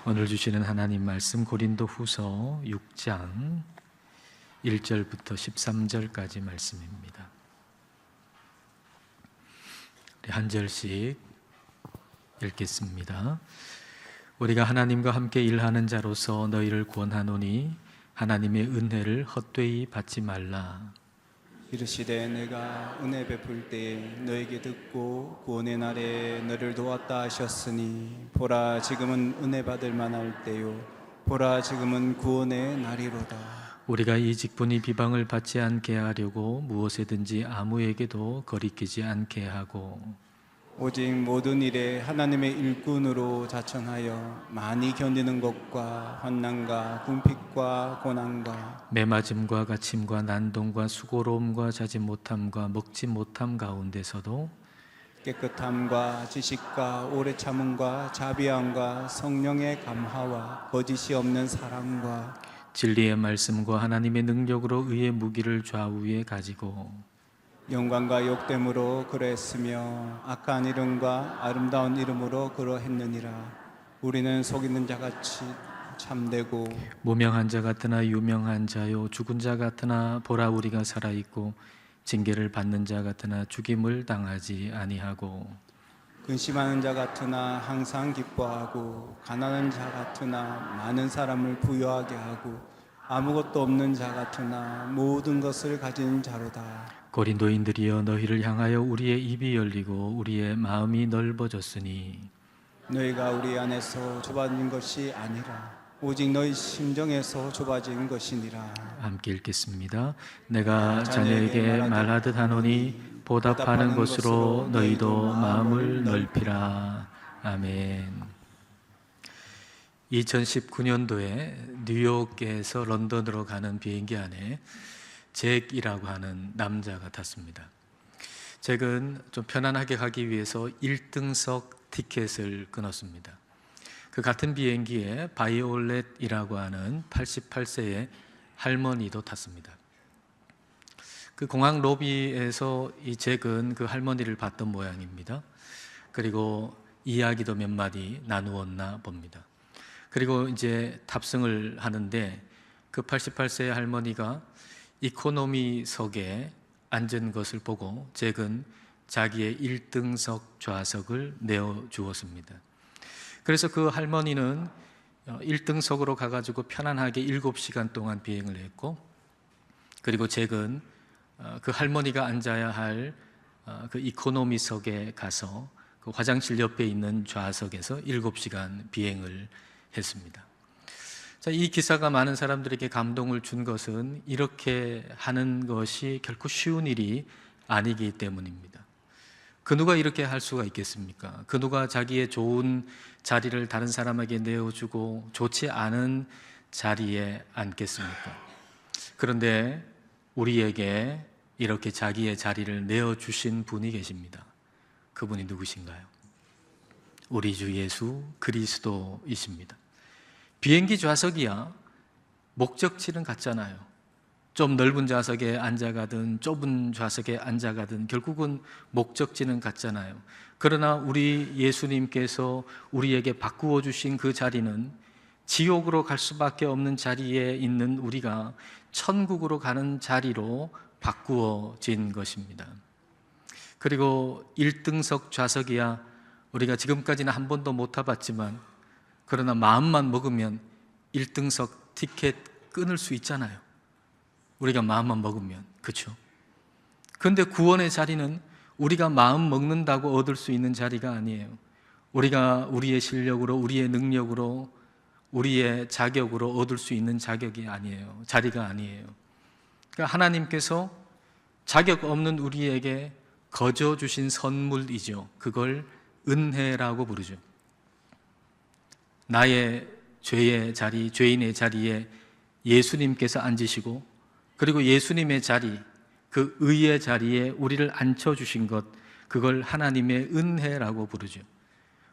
오늘 주시는 하나님 말씀 고린도후서 6장 1절부터 13절까지 말씀입니다. 우리 한 절씩 읽겠습니다. 우리가 하나님과 함께 일하는 자로서 너희를 권하노니 하나님의 은혜를 헛되이 받지 말라. 이르시되 내가 은혜 베풀 때에 너에게 듣고 구원의 날에 너를 도왔다 하셨으니 보라 지금은 은혜 받을 만할 때요 보라 지금은 구원의 날이로다. 우리가 이 직분이 비방을 받지 않게 하려고 무엇에든지 아무에게도 거리끼지 않게 하고 오직 모든 일에 하나님의 일꾼으로 자천하여 많이 견디는 것과 환난과 궁핍과 고난과 매맞음과 갇힘과 난동과 수고로움과 자지 못함과 먹지 못함 가운데서도 깨끗함과 지식과 오래 참음과 자비함과 성령의 감화와 거짓이 없는 사랑과 진리의 말씀과 하나님의 능력으로 의의 무기를 좌우에 가지고 영광과 욕됨으로 그러했으며 악한 이름과 아름다운 이름으로 그러했느니라. 우리는 속이는 자같이 참되고 무명한 자 같으나 유명한 자요 죽은 자 같으나 보라 우리가 살아있고 징계를 받는 자 같으나 죽임을 당하지 아니하고 근심하는 자 같으나 항상 기뻐하고 가난한 자 같으나 많은 사람을 부유하게 하고 아무것도 없는 자 같으나 모든 것을 가진 자로다. 고린도인들이여 너희를 향하여 우리의 입이 열리고 우리의 마음이 넓어졌으니 너희가 우리 안에서 좁아진 것이 아니라 오직 너희 심정에서 좁아진 것이니라. 함께 읽겠습니다. 내가 자녀에게 말하듯 하노니 보답하는 것으로 너희도 마음을 넓히라. 아멘. 2019년도에 뉴욕에서 런던으로 가는 비행기 안에 잭이라고 하는 남자가 탔습니다. 잭은 좀 편안하게 가기 위해서 1등석 티켓을 끊었습니다. 그 같은 비행기에 바이올렛이라고 하는 88세의 할머니도 탔습니다. 그 공항 로비에서 이 잭은 그 할머니를 봤던 모양입니다. 그리고 이야기도 몇 마디 나누었나 봅니다. 그리고 이제 탑승을 하는데 그 88세의 할머니가 이코노미석에 앉은 것을 보고 잭은 자기의 1등석 좌석을 내어주었습니다. 그래서 그 할머니는 1등석으로 가가지고 편안하게 7시간 동안 비행을 했고, 그리고 잭은 그 할머니가 앉아야 할 그 이코노미석에 가서 그 화장실 옆에 있는 좌석에서 7시간 비행을 했습니다. 자, 이 기사가 많은 사람들에게 감동을 준 것은 이렇게 하는 것이 결코 쉬운 일이 아니기 때문입니다. 그 누가 이렇게 할 수가 있겠습니까? 그 누가 자기의 좋은 자리를 다른 사람에게 내어주고 좋지 않은 자리에 앉겠습니까? 그런데 우리에게 이렇게 자기의 자리를 내어주신 분이 계십니다. 그분이 누구신가요? 우리 주 예수 그리스도이십니다. 비행기 좌석이야 목적지는 같잖아요. 좀 넓은 좌석에 앉아가든 좁은 좌석에 앉아가든 결국은 목적지는 같잖아요. 그러나 우리 예수님께서 우리에게 바꾸어 주신 그 자리는 지옥으로 갈 수밖에 없는 자리에 있는 우리가 천국으로 가는 자리로 바꾸어진 것입니다. 그리고 1등석 좌석이야 우리가 지금까지는 한 번도 못 타봤지만 그러나 마음만 먹으면 1등석 티켓 끊을 수 있잖아요. 우리가 마음만 먹으면, 그렇죠? 그런데 구원의 자리는 우리가 마음 먹는다고 얻을 수 있는 자리가 아니에요. 우리가 우리의 실력으로, 우리의 능력으로, 우리의 자격으로 얻을 수 있는 자격이 아니에요. 자리가 아니에요. 그러니까 하나님께서 자격 없는 우리에게 거저 주신 선물이죠. 그걸 은혜라고 부르죠. 나의 죄의 자리, 죄인의 자리에 예수님께서 앉으시고 그리고 예수님의 자리, 그 의의 자리에 우리를 앉혀주신 것, 그걸 하나님의 은혜라고 부르죠.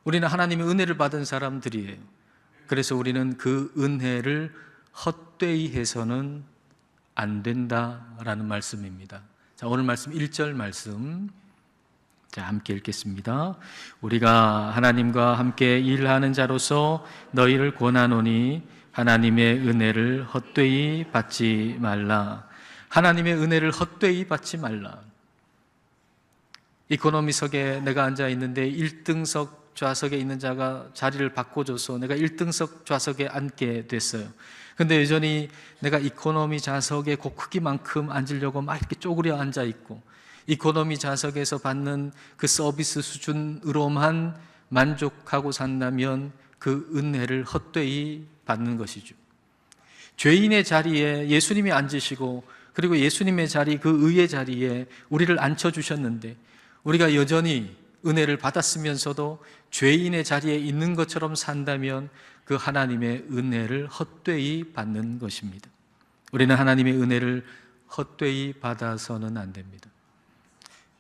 우리는 하나님의 은혜를 받은 사람들이에요. 그래서 우리는 그 은혜를 헛되이 해서는 안 된다라는 말씀입니다. 자, 오늘 말씀 1절 말씀 자, 함께 읽겠습니다. 우리가 하나님과 함께 일하는 자로서 너희를 권하노니 하나님의 은혜를 헛되이 받지 말라. 하나님의 은혜를 헛되이 받지 말라. 이코노미석에 내가 앉아 있는데 1등석 좌석에 있는 자가 자리를 바꿔줘서 내가 1등석 좌석에 앉게 됐어요. 근데 여전히 내가 이코노미 좌석의 그 크기만큼 앉으려고 막 이렇게 쪼그려 앉아 있고, 이코노미 좌석에서 받는 그 서비스 수준으로만 만족하고 산다면 그 은혜를 헛되이 받는 것이죠. 죄인의 자리에 예수님이 앉으시고, 그리고 예수님의 자리, 그 의의 자리에 우리를 앉혀주셨는데, 우리가 여전히 은혜를 받았으면서도 죄인의 자리에 있는 것처럼 산다면 그 하나님의 은혜를 헛되이 받는 것입니다. 우리는 하나님의 은혜를 헛되이 받아서는 안 됩니다.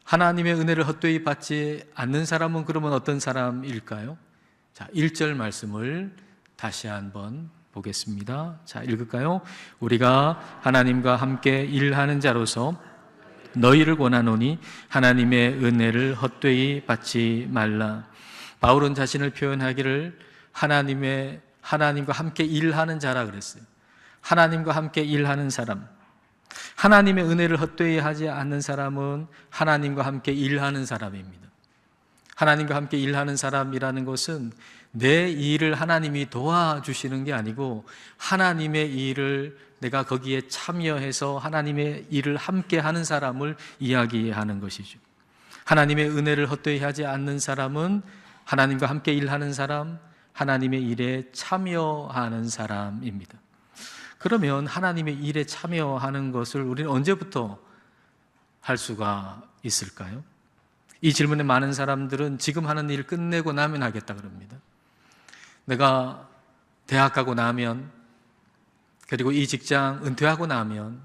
하나님의 은혜를 헛되이 받지 않는 사람은 그러면 어떤 사람일까요? 자, 1절 말씀을 다시 한번 보겠습니다. 자, 읽을까요? 우리가 하나님과 함께 일하는 자로서 너희를 권하노니 하나님의 은혜를 헛되이 받지 말라. 바울은 자신을 표현하기를 하나님과 함께 일하는 자라 그랬어요. 하나님과 함께 일하는 사람, 하나님의 은혜를 헛되이 하지 않는 사람은 하나님과 함께 일하는 사람입니다. 하나님과 함께 일하는 사람이라는 것은 내 일을 하나님이 도와주시는 게 아니고 하나님의 일을 내가 거기에 참여해서 하나님의 일을 함께 하는 사람을 이야기하는 것이죠. 하나님의 은혜를 헛되이 하지 않는 사람은 하나님과 함께 일하는 사람, 하나님의 일에 참여하는 사람입니다. 그러면 하나님의 일에 참여하는 것을 우리는 언제부터 할 수가 있을까요? 이 질문에 많은 사람들은 지금 하는 일 끝내고 나면 하겠다 그럽니다. 내가 대학 가고 나면, 그리고 이 직장 은퇴하고 나면,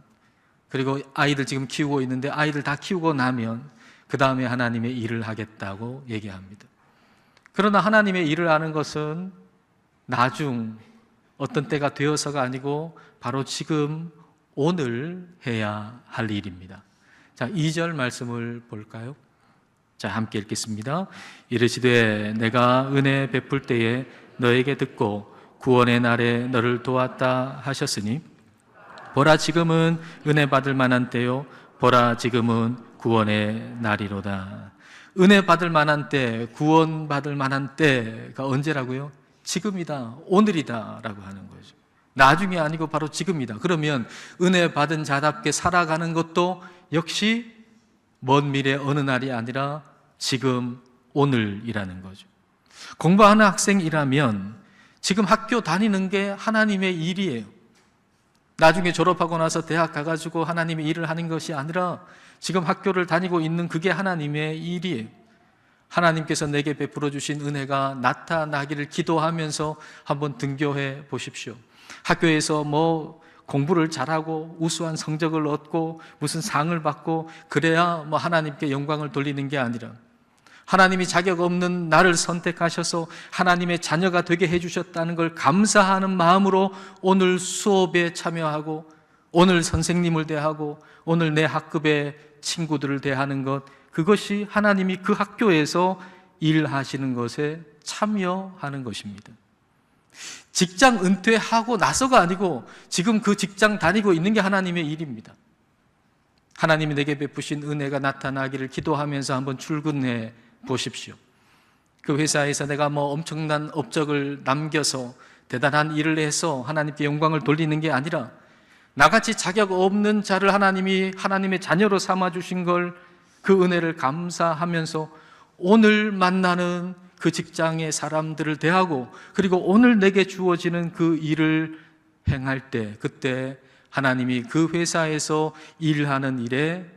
그리고 아이들 지금 키우고 있는데 아이들 다 키우고 나면 그 다음에 하나님의 일을 하겠다고 얘기합니다. 그러나 하나님의 일을 하는 것은 나중 어떤 때가 되어서가 아니고 바로 지금 오늘 해야 할 일입니다. 자, 2절 말씀을 볼까요? 자, 함께 읽겠습니다. 이르시되 내가 은혜 베풀 때에 너에게 듣고 구원의 날에 너를 도왔다 하셨으니 보라 지금은 은혜 받을 만한 때요 보라 지금은 구원의 날이로다. 은혜 받을 만한 때, 구원 받을 만한 때가 언제라고요? 지금이다, 오늘이다 라고 하는 거죠. 나중이 아니고 바로 지금이다. 그러면 은혜 받은 자답게 살아가는 것도 역시 먼 미래 어느 날이 아니라 지금 오늘이라는 거죠. 공부하는 학생이라면 지금 학교 다니는 게 하나님의 일이에요. 나중에 졸업하고 나서 대학 가가지고 하나님의 일을 하는 것이 아니라 지금 학교를 다니고 있는 그게 하나님의 일이에요. 하나님께서 내게 베풀어 주신 은혜가 나타나기를 기도하면서 한번 등교해 보십시오. 학교에서 공부를 잘하고 우수한 성적을 얻고 무슨 상을 받고 그래야 하나님께 영광을 돌리는 게 아니라 하나님이 자격 없는 나를 선택하셔서 하나님의 자녀가 되게 해주셨다는 걸 감사하는 마음으로 오늘 수업에 참여하고 오늘 선생님을 대하고 오늘 내 학급의 친구들을 대하는 것, 그것이 하나님이 그 학교에서 일하시는 것에 참여하는 것입니다. 직장 은퇴하고 나서가 아니고 지금 그 직장 다니고 있는 게 하나님의 일입니다. 하나님이 내게 베푸신 은혜가 나타나기를 기도하면서 한번 출근해 보십시오. 그 회사에서 내가 엄청난 업적을 남겨서 대단한 일을 해서 하나님께 영광을 돌리는 게 아니라 나같이 자격 없는 자를 하나님이 하나님의 자녀로 삼아주신 걸, 그 은혜를 감사하면서 오늘 만나는 그 직장의 사람들을 대하고 그리고 오늘 내게 주어지는 그 일을 행할 때, 그때 하나님이 그 회사에서 일하는 일에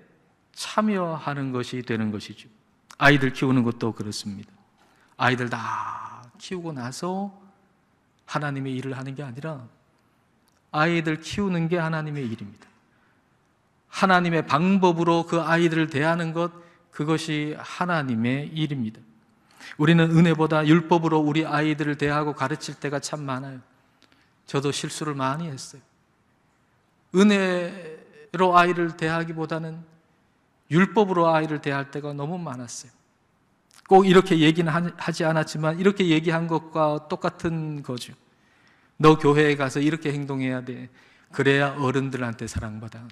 참여하는 것이 되는 것이죠. 아이들 키우는 것도 그렇습니다. 아이들 다 키우고 나서 하나님의 일을 하는 게 아니라 아이들 키우는 게 하나님의 일입니다. 하나님의 방법으로 그 아이들을 대하는 것, 그것이 하나님의 일입니다. 우리는 은혜보다 율법으로 우리 아이들을 대하고 가르칠 때가 참 많아요. 저도 실수를 많이 했어요. 은혜로 아이를 대하기보다는 율법으로 아이를 대할 때가 너무 많았어요. 꼭 이렇게 얘기는 하지 않았지만 이렇게 얘기한 것과 똑같은 거죠. 너 교회에 가서 이렇게 행동해야 돼. 그래야 어른들한테 사랑받아.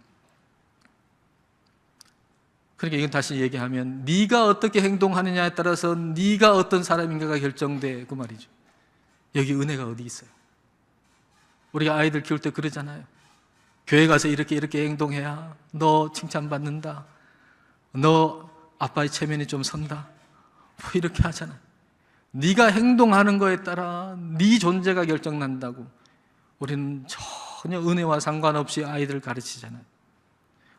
그러니까 이건 다시 얘기하면 네가 어떻게 행동하느냐에 따라서 네가 어떤 사람인가가 결정돼, 그 말이죠. 여기 은혜가 어디 있어요? 우리가 아이들 키울 때 그러잖아요. 교회 가서 이렇게 행동해야 너 칭찬받는다. 너 아빠의 체면이 좀 선다. 뭐 이렇게 하잖아. 네가 행동하는 거에 따라 네 존재가 결정난다고. 우리는 전혀 은혜와 상관없이 아이들을 가르치잖아요.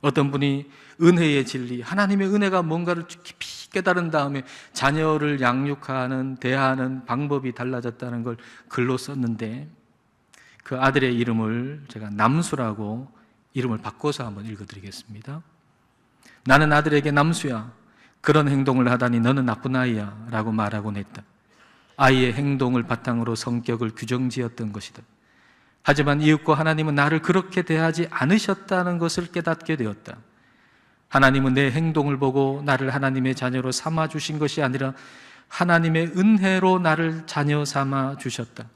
어떤 분이 은혜의 진리, 하나님의 은혜가 뭔가를 깊이 깨달은 다음에 자녀를 양육하는, 대하는 방법이 달라졌다는 걸 글로 썼는데, 그 아들의 이름을 제가 남수라고 이름을 바꿔서 한번 읽어드리겠습니다. 나는 아들에게 남수야, 그런 행동을 하다니 너는 나쁜 아이야 라고 말하곤 했다. 아이의 행동을 바탕으로 성격을 규정지었던 것이다. 하지만 이윽고 하나님은 나를 그렇게 대하지 않으셨다는 것을 깨닫게 되었다. 하나님은 내 행동을 보고 나를 하나님의 자녀로 삼아 주신 것이 아니라 하나님의 은혜로 나를 자녀 삼아 주셨다.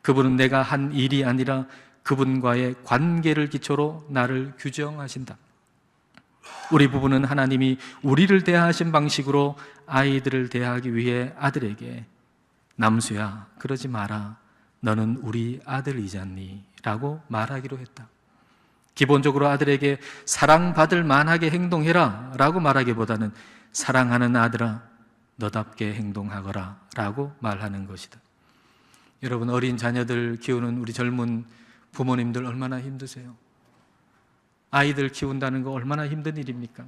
그분은 내가 한 일이 아니라 그분과의 관계를 기초로 나를 규정하신다. 우리 부부는 하나님이 우리를 대하신 방식으로 아이들을 대하기 위해 아들에게 남수야, 그러지 마라. 너는 우리 아들이잖니 라고 말하기로 했다. 기본적으로 아들에게 사랑받을 만하게 행동해라 라고 말하기보다는 사랑하는 아들아, 너답게 행동하거라 라고 말하는 것이다. 여러분, 어린 자녀들 키우는 우리 젊은 부모님들 얼마나 힘드세요? 아이들 키운다는 거 얼마나 힘든 일입니까?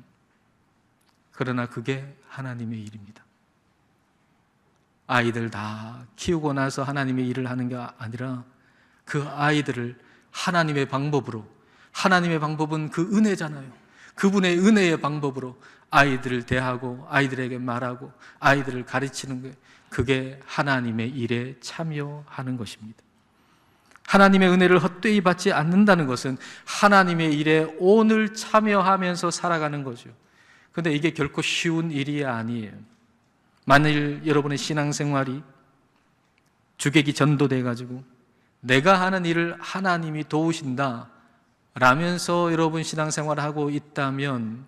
그러나 그게 하나님의 일입니다. 아이들 다 키우고 나서 하나님의 일을 하는 게 아니라 그 아이들을 하나님의 방법으로, 하나님의 방법은 그 은혜잖아요. 그분의 은혜의 방법으로 아이들을 대하고 아이들에게 말하고 아이들을 가르치는 게, 그게 하나님의 일에 참여하는 것입니다. 하나님의 은혜를 헛되이 받지 않는다는 것은 하나님의 일에 오늘 참여하면서 살아가는 거죠. 그런데 이게 결코 쉬운 일이 아니에요. 만일 여러분의 신앙생활이 주객이 전도돼가지고 내가 하는 일을 하나님이 도우신다 라면서 여러분 신앙생활을 하고 있다면,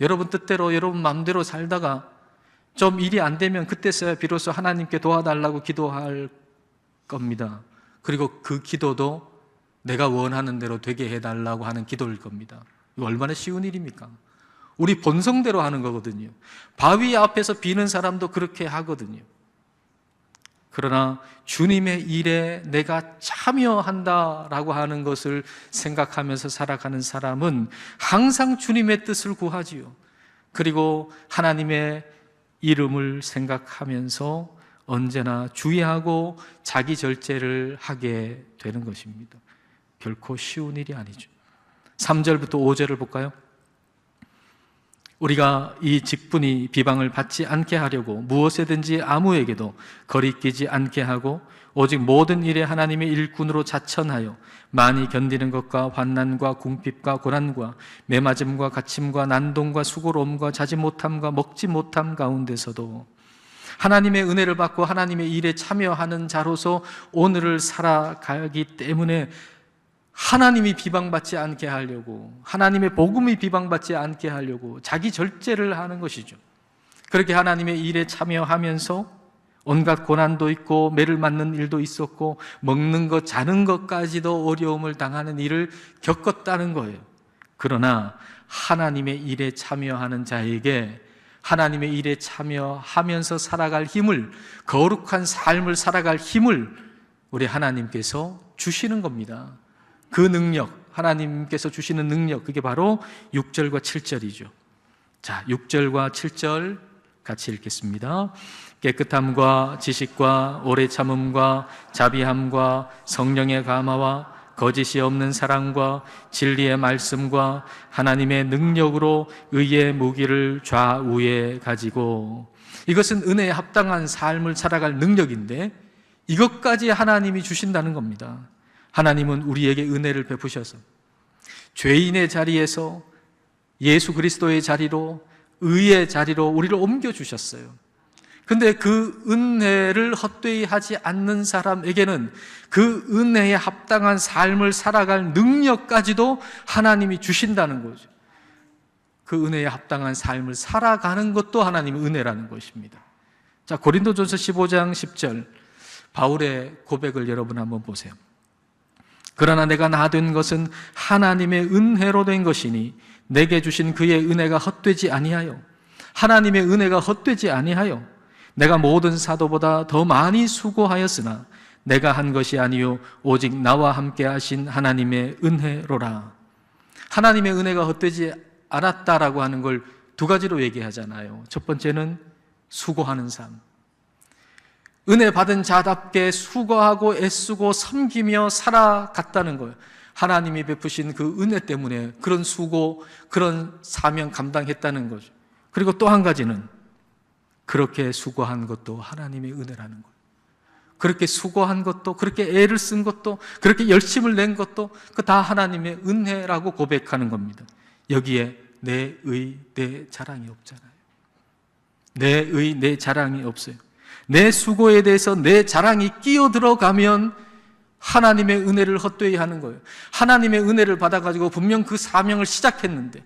여러분 뜻대로 여러분 마음대로 살다가 좀 일이 안 되면 그때서야 비로소 하나님께 도와달라고 기도할 겁니다. 그리고 그 기도도 내가 원하는 대로 되게 해달라고 하는 기도일 겁니다. 이거 얼마나 쉬운 일입니까? 우리 본성대로 하는 거거든요. 바위 앞에서 비는 사람도 그렇게 하거든요. 그러나 주님의 일에 내가 참여한다라고 하는 것을 생각하면서 살아가는 사람은 항상 주님의 뜻을 구하지요. 그리고 하나님의 이름을 생각하면서 언제나 주의하고 자기 절제를 하게 되는 것입니다. 결코 쉬운 일이 아니죠. 3절부터 5절을 볼까요? 우리가 이 직분이 비방을 받지 않게 하려고 무엇에든지 아무에게도 거리끼지 않게 하고 오직 모든 일에 하나님의 일꾼으로 자천하여 많이 견디는 것과 환난과 궁핍과 고난과 매맞음과 갇힘과 난동과 수고로움과 자지 못함과 먹지 못함 가운데서도 하나님의 은혜를 받고 하나님의 일에 참여하는 자로서 오늘을 살아가기 때문에 하나님이 비방받지 않게 하려고, 하나님의 복음이 비방받지 않게 하려고 자기 절제를 하는 것이죠. 그렇게 하나님의 일에 참여하면서 온갖 고난도 있고 매를 맞는 일도 있었고 먹는 것, 자는 것까지도 어려움을 당하는 일을 겪었다는 거예요. 그러나 하나님의 일에 참여하는 자에게 하나님의 일에 참여하면서 살아갈 힘을, 거룩한 삶을 살아갈 힘을 우리 하나님께서 주시는 겁니다. 그 능력, 하나님께서 주시는 능력, 그게 바로 6절과 7절이죠. 자, 6절과 7절 같이 읽겠습니다. 깨끗함과 지식과 오래 참음과 자비함과 성령의 감화와 거짓이 없는 사랑과 진리의 말씀과 하나님의 능력으로 의의 무기를 좌우에 가지고, 이것은 은혜에 합당한 삶을 살아갈 능력인데 이것까지 하나님이 주신다는 겁니다. 하나님은 우리에게 은혜를 베푸셔서 죄인의 자리에서 예수 그리스도의 자리로, 의의 자리로 우리를 옮겨주셨어요. 근데 그 은혜를 헛되이 하지 않는 사람에게는 그 은혜에 합당한 삶을 살아갈 능력까지도 하나님이 주신다는 거죠. 그 은혜에 합당한 삶을 살아가는 것도 하나님의 은혜라는 것입니다. 자, 고린도전서 15장 10절 바울의 고백을 여러분 한번 보세요. 그러나 내가 나 된 것은 하나님의 은혜로 된 것이니 내게 주신 그의 은혜가 헛되지 아니하여, 하나님의 은혜가 헛되지 아니하여 내가 모든 사도보다 더 많이 수고하였으나 내가 한 것이 아니요 오직 나와 함께 하신 하나님의 은혜로라. 하나님의 은혜가 헛되지 않았다라고 하는 걸 두 가지로 얘기하잖아요. 첫 번째는 수고하는 삶. 은혜 받은 자답게 수고하고 애쓰고 섬기며 살아갔다는 거예요. 하나님이 베푸신 그 은혜 때문에 그런 수고, 그런 사명 감당했다는 거죠. 그리고 또 한 가지는 그렇게 수고한 것도 하나님의 은혜라는 거예요. 그렇게 수고한 것도, 그렇게 애를 쓴 것도, 그렇게 열심을 낸 것도 그 다 하나님의 은혜라고 고백하는 겁니다. 여기에 내 의, 내 자랑이 없잖아요. 내 의, 내 자랑이 없어요. 내 수고에 대해서 내 자랑이 끼어들어가면 하나님의 은혜를 헛되이 하는 거예요. 하나님의 은혜를 받아가지고 분명 그 사명을 시작했는데,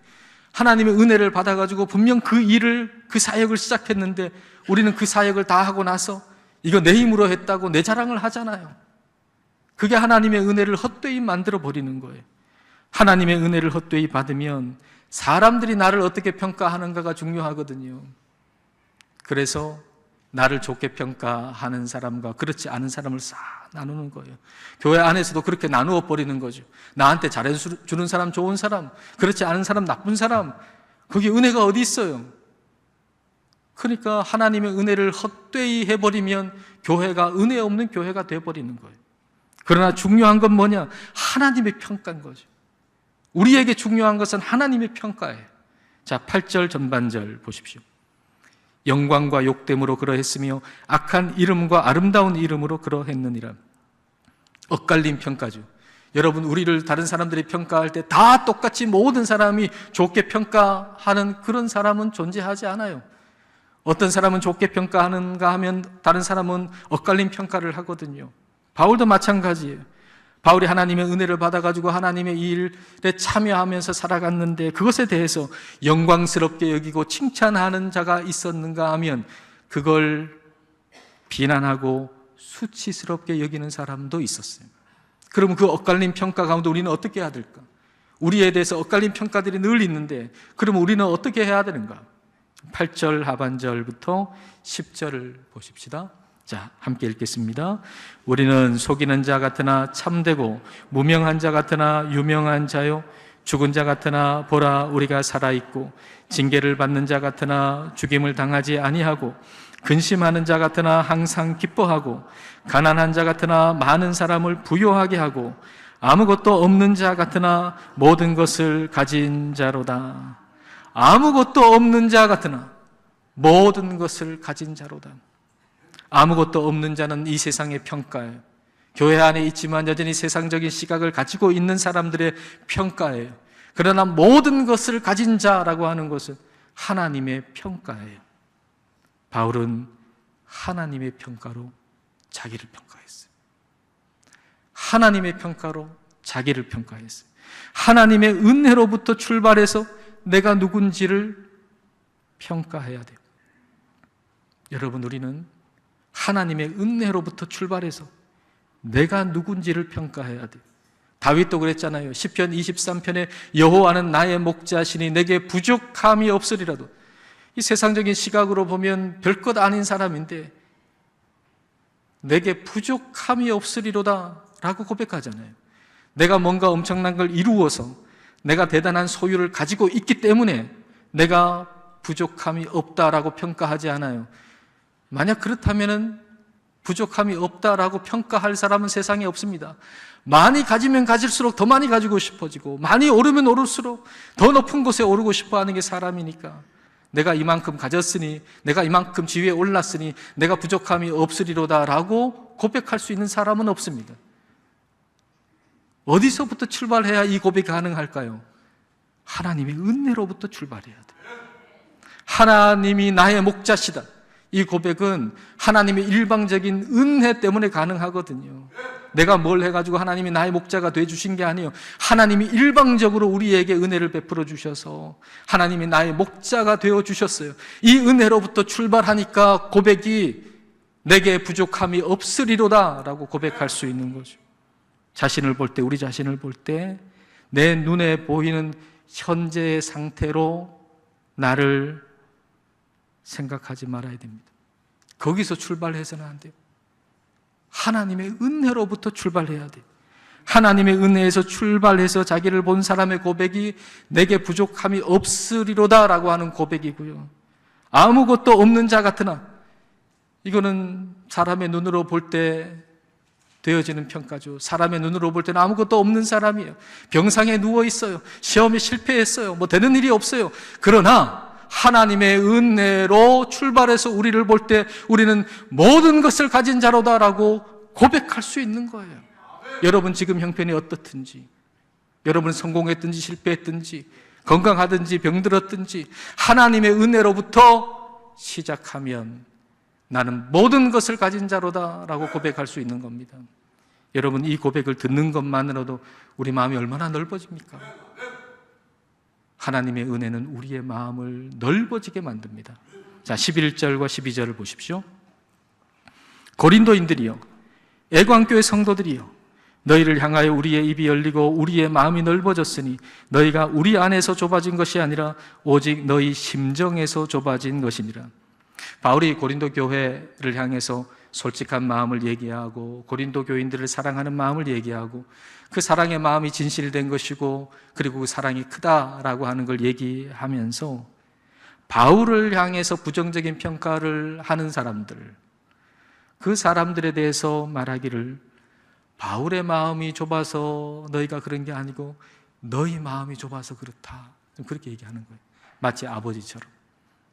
하나님의 은혜를 받아가지고 분명 그 일을, 그 사역을 시작했는데 우리는 그 사역을 다 하고 나서 이거 내 힘으로 했다고 내 자랑을 하잖아요. 그게 하나님의 은혜를 헛되이 만들어 버리는 거예요. 하나님의 은혜를 헛되이 받으면 사람들이 나를 어떻게 평가하는가가 중요하거든요. 그래서 나를 좋게 평가하는 사람과 그렇지 않은 사람을 싹 나누는 거예요. 교회 안에서도 그렇게 나누어 버리는 거죠. 나한테 잘해주는 사람 좋은 사람, 그렇지 않은 사람 나쁜 사람, 거기 은혜가 어디 있어요? 그러니까 하나님의 은혜를 헛되이 해버리면 교회가 은혜 없는 교회가 돼버리는 거예요. 그러나 중요한 건 뭐냐? 하나님의 평가인 거죠. 우리에게 중요한 것은 하나님의 평가예요. 자, 8절 전반절 보십시오. 영광과 욕됨으로 그러했으며 악한 이름과 아름다운 이름으로 그러했느니라. 엇갈린 평가죠. 여러분, 우리를 다른 사람들이 평가할 때 다 똑같이 모든 사람이 좋게 평가하는 그런 사람은 존재하지 않아요. 어떤 사람은 좋게 평가하는가 하면 다른 사람은 엇갈린 평가를 하거든요. 바울도 마찬가지예요. 바울이 하나님의 은혜를 받아가지고 하나님의 일에 참여하면서 살아갔는데 그것에 대해서 영광스럽게 여기고 칭찬하는 자가 있었는가 하면 그걸 비난하고 수치스럽게 여기는 사람도 있었어요. 그러면 그 엇갈린 평가 가운데 우리는 어떻게 해야 될까? 우리에 대해서 엇갈린 평가들이 늘 있는데 그러면 우리는 어떻게 해야 되는가? 8절 하반절부터 10절을 보십시다. 자, 함께 읽겠습니다. 우리는 속이는 자 같으나 참되고 무명한 자 같으나 유명한 자요, 죽은 자 같으나 보라 우리가 살아있고, 징계를 받는 자 같으나 죽임을 당하지 아니하고, 근심하는 자 같으나 항상 기뻐하고, 가난한 자 같으나 많은 사람을 부요하게 하고, 아무것도 없는 자 같으나 모든 것을 가진 자로다. 아무것도 없는 자 같으나 모든 것을 가진 자로다. 아무것도 없는 자는 이 세상의 평가예요. 교회 안에 있지만 여전히 세상적인 시각을 가지고 있는 사람들의 평가예요. 그러나 모든 것을 가진 자라고 하는 것은 하나님의 평가예요. 바울은 하나님의 평가로 자기를 평가했어요. 하나님의 평가로 자기를 평가했어요. 하나님의 은혜로부터 출발해서 내가 누군지를 평가해야 돼요. 여러분, 우리는 하나님의 은혜로부터 출발해서 내가 누군지를 평가해야 돼요. 다윗도 그랬잖아요. 시편 23편에 여호와는 나의 목자시니 내게 부족함이 없으리라도. 이 세상적인 시각으로 보면 별것 아닌 사람인데 내게 부족함이 없으리로다 라고 고백하잖아요. 내가 뭔가 엄청난 걸 이루어서 내가 대단한 소유를 가지고 있기 때문에 내가 부족함이 없다라고 평가하지 않아요. 만약 그렇다면 부족함이 없다라고 평가할 사람은 세상에 없습니다. 많이 가지면 가질수록 더 많이 가지고 싶어지고, 많이 오르면 오를수록 더 높은 곳에 오르고 싶어 하는 게 사람이니까, 내가 이만큼 가졌으니, 내가 이만큼 지위에 올랐으니 내가 부족함이 없으리로다라고 고백할 수 있는 사람은 없습니다. 어디서부터 출발해야 이 고백이 가능할까요? 하나님의 은혜로부터 출발해야 돼요. 하나님이 나의 목자시다. 이 고백은 하나님의 일방적인 은혜 때문에 가능하거든요. 내가 뭘 해가지고 하나님이 나의 목자가 되어주신 게 아니에요. 하나님이 일방적으로 우리에게 은혜를 베풀어 주셔서 하나님이 나의 목자가 되어주셨어요. 이 은혜로부터 출발하니까 고백이 내게 부족함이 없으리로다 라고 고백할 수 있는 거죠. 자신을 볼 때, 우리 자신을 볼 때 내 눈에 보이는 현재의 상태로 나를 생각하지 말아야 됩니다. 거기서 출발해서는 안 돼요. 하나님의 은혜로부터 출발해야 돼요. 하나님의 은혜에서 출발해서 자기를 본 사람의 고백이 내게 부족함이 없으리로다 라고 하는 고백이고요. 아무것도 없는 자 같으나, 이거는 사람의 눈으로 볼 때 되어지는 평가죠. 사람의 눈으로 볼 때는 아무것도 없는 사람이에요. 병상에 누워 있어요. 시험에 실패했어요. 뭐 되는 일이 없어요. 그러나 하나님의 은혜로 출발해서 우리를 볼 때 우리는 모든 것을 가진 자로다라고 고백할 수 있는 거예요. 여러분 지금 형편이 어떻든지, 여러분 성공했든지 실패했든지 건강하든지 병들었든지 하나님의 은혜로부터 시작하면 나는 모든 것을 가진 자로다라고 고백할 수 있는 겁니다. 여러분 이 고백을 듣는 것만으로도 우리 마음이 얼마나 넓어집니까? 하나님의 은혜는 우리의 마음을 넓어지게 만듭니다. 자, 11절과 12절을 보십시오. 고린도인들이여, 애광교회 성도들이여, 너희를 향하여 우리의 입이 열리고 우리의 마음이 넓어졌으니 너희가 우리 안에서 좁아진 것이 아니라 오직 너희 심정에서 좁아진 것이니라. 바울이 고린도 교회를 향해서 솔직한 마음을 얘기하고 고린도 교인들을 사랑하는 마음을 얘기하고 그 사랑의 마음이 진실된 것이고 그리고 그 사랑이 크다라고 하는 걸 얘기하면서 바울을 향해서 부정적인 평가를 하는 사람들, 그 사람들에 대해서 말하기를 바울의 마음이 좁아서 너희가 그런 게 아니고 너희 마음이 좁아서 그렇다, 그렇게 얘기하는 거예요. 마치 아버지처럼,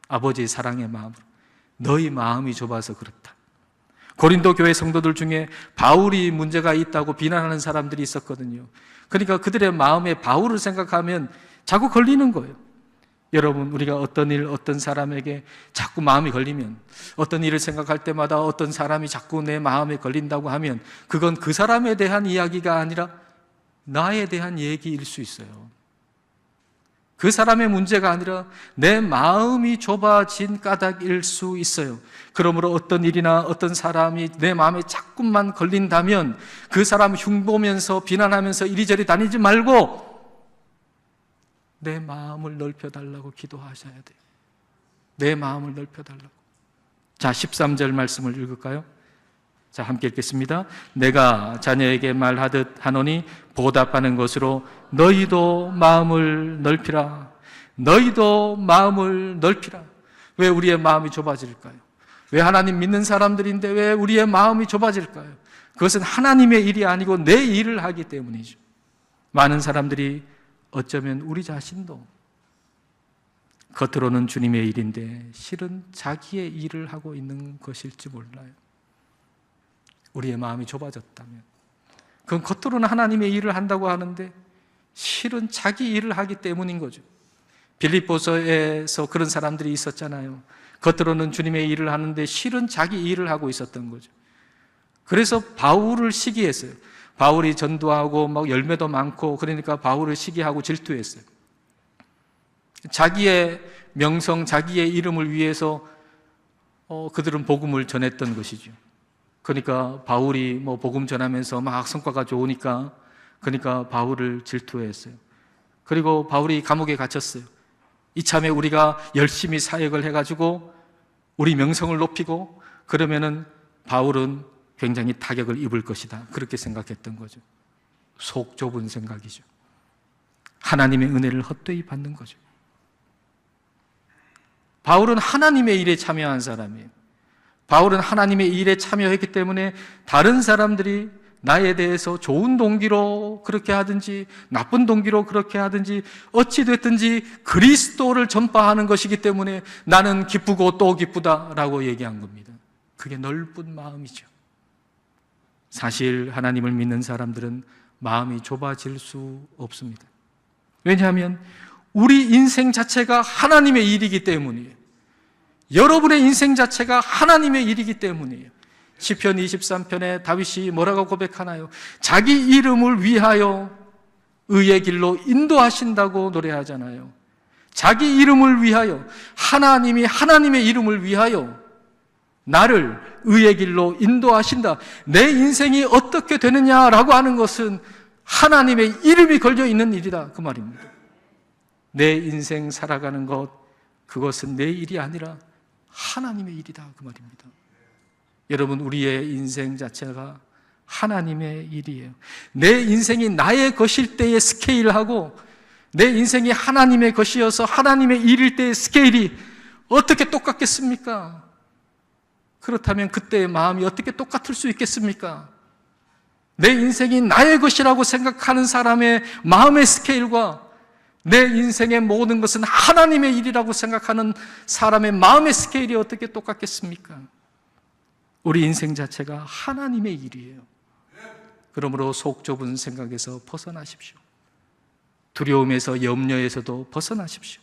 아버지의 사랑의 마음으로 너희 마음이 좁아서 그렇다. 고린도 교회 성도들 중에 바울이 문제가 있다고 비난하는 사람들이 있었거든요. 그러니까 그들의 마음에 바울을 생각하면 자꾸 걸리는 거예요. 여러분, 우리가 어떤 일, 어떤 사람에게 자꾸 마음이 걸리면, 어떤 일을 생각할 때마다 어떤 사람이 자꾸 내 마음에 걸린다고 하면 그건 그 사람에 대한 이야기가 아니라 나에 대한 얘기일 수 있어요. 그 사람의 문제가 아니라 내 마음이 좁아진 까닭일 수 있어요. 그러므로 어떤 일이나 어떤 사람이 내 마음에 자꾸만 걸린다면 그 사람 흉보면서 비난하면서 이리저리 다니지 말고 내 마음을 넓혀달라고 기도하셔야 돼요. 내 마음을 넓혀달라고. 자, 13절 말씀을 읽을까요? 자, 함께 읽겠습니다. 내가 자녀에게 말하듯 하노니 보답하는 것으로 너희도 마음을 넓히라. 너희도 마음을 넓히라. 왜 우리의 마음이 좁아질까요? 왜 하나님 믿는 사람들인데 왜 우리의 마음이 좁아질까요? 그것은 하나님의 일이 아니고 내 일을 하기 때문이죠. 많은 사람들이 어쩌면 우리 자신도 겉으로는 주님의 일인데 실은 자기의 일을 하고 있는 것일지 몰라요. 우리의 마음이 좁아졌다면 그건 겉으로는 하나님의 일을 한다고 하는데 실은 자기 일을 하기 때문인 거죠. 빌립보서에서 그런 사람들이 있었잖아요. 겉으로는 주님의 일을 하는데 실은 자기 일을 하고 있었던 거죠. 그래서 바울을 시기했어요. 바울이 전도하고 막 열매도 많고 그러니까 바울을 시기하고 질투했어요. 자기의 명성, 자기의 이름을 위해서 그들은 복음을 전했던 것이죠. 그러니까 바울이 뭐 복음 전하면서 막 성과가 좋으니까 그러니까 바울을 질투했어요. 그리고 바울이 감옥에 갇혔어요. 이참에 우리가 열심히 사역을 해가지고 우리 명성을 높이고 그러면은 바울은 굉장히 타격을 입을 것이다. 그렇게 생각했던 거죠. 속 좁은 생각이죠. 하나님의 은혜를 헛되이 받는 거죠. 바울은 하나님의 일에 참여한 사람이에요. 바울은 하나님의 일에 참여했기 때문에 다른 사람들이 나에 대해서 좋은 동기로 그렇게 하든지 나쁜 동기로 그렇게 하든지 어찌 됐든지 그리스도를 전파하는 것이기 때문에 나는 기쁘고 또 기쁘다라고 얘기한 겁니다. 그게 넓은 마음이죠. 사실 하나님을 믿는 사람들은 마음이 좁아질 수 없습니다. 왜냐하면 우리 인생 자체가 하나님의 일이기 때문이에요. 여러분의 인생 자체가 하나님의 일이기 때문이에요. 시편 23편에 다윗이 뭐라고 고백하나요? 자기 이름을 위하여 의의 길로 인도하신다고 노래하잖아요. 자기 이름을 위하여, 하나님이 하나님의 이름을 위하여 나를 의의 길로 인도하신다. 내 인생이 어떻게 되느냐라고 하는 것은 하나님의 이름이 걸려 있는 일이다, 그 말입니다. 내 인생 살아가는 것, 그것은 내 일이 아니라 하나님의 일이다, 그 말입니다. 여러분, 우리의 인생 자체가 하나님의 일이에요. 내 인생이 나의 것일 때의 스케일하고 내 인생이 하나님의 것이어서 하나님의 일일 때의 스케일이 어떻게 똑같겠습니까? 그렇다면 그때의 마음이 어떻게 똑같을 수 있겠습니까? 내 인생이 나의 것이라고 생각하는 사람의 마음의 스케일과 내 인생의 모든 것은 하나님의 일이라고 생각하는 사람의 마음의 스케일이 어떻게 똑같겠습니까? 우리 인생 자체가 하나님의 일이에요. 그러므로 속 좁은 생각에서 벗어나십시오. 두려움에서, 염려에서도 벗어나십시오.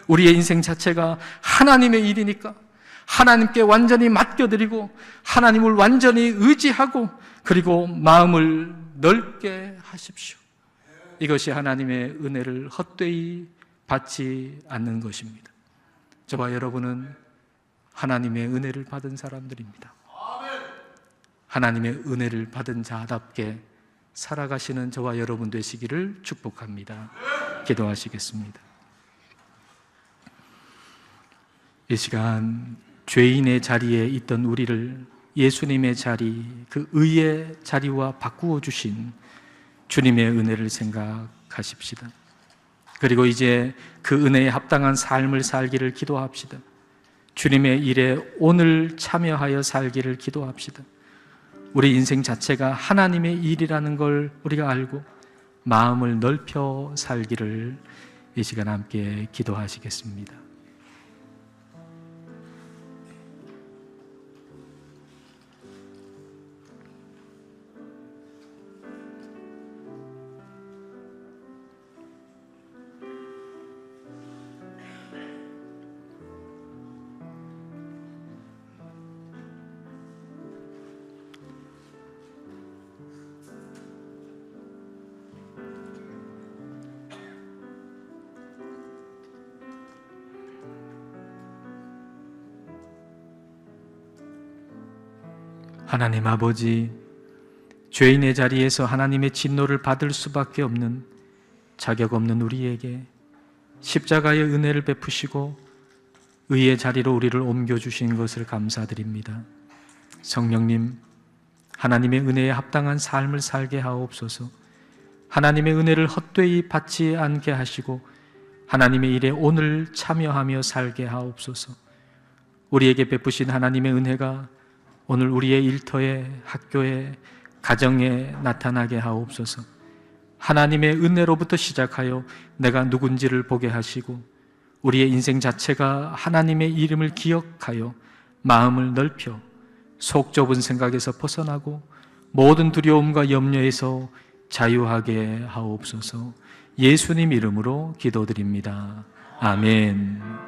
우리의 인생 자체가 하나님의 일이니까 하나님께 완전히 맡겨드리고 하나님을 완전히 의지하고 그리고 마음을 넓게 하십시오. 이것이 하나님의 은혜를 헛되이 받지 않는 것입니다. 저와 여러분은 하나님의 은혜를 받은 사람들입니다. 하나님의 은혜를 받은 자답게 살아가시는 저와 여러분 되시기를 축복합니다. 기도하시겠습니다. 이 시간 죄인의 자리에 있던 우리를 예수님의 자리, 그 의의 자리와 바꾸어 주신 주님의 은혜를 생각하십시다. 그리고 이제 그 은혜에 합당한 삶을 살기를 기도합시다. 주님의 일에 오늘 참여하여 살기를 기도합시다. 우리 인생 자체가 하나님의 일이라는 걸 우리가 알고 마음을 넓혀 살기를 이 시간 함께 기도하시겠습니다. 하나님 아버지, 죄인의 자리에서 하나님의 진노를 받을 수밖에 없는 자격 없는 우리에게 십자가의 은혜를 베푸시고 의의 자리로 우리를 옮겨주신 것을 감사드립니다. 성령님, 하나님의 은혜에 합당한 삶을 살게 하옵소서. 하나님의 은혜를 헛되이 받지 않게 하시고 하나님의 일에 오늘 참여하며 살게 하옵소서. 우리에게 베푸신 하나님의 은혜가 오늘 우리의 일터에, 학교에, 가정에 나타나게 하옵소서. 하나님의 은혜로부터 시작하여 내가 누군지를 보게 하시고 우리의 인생 자체가 하나님의 이름을 기억하여 마음을 넓혀 속 좁은 생각에서 벗어나고 모든 두려움과 염려에서 자유하게 하옵소서. 예수님 이름으로 기도드립니다. 아멘.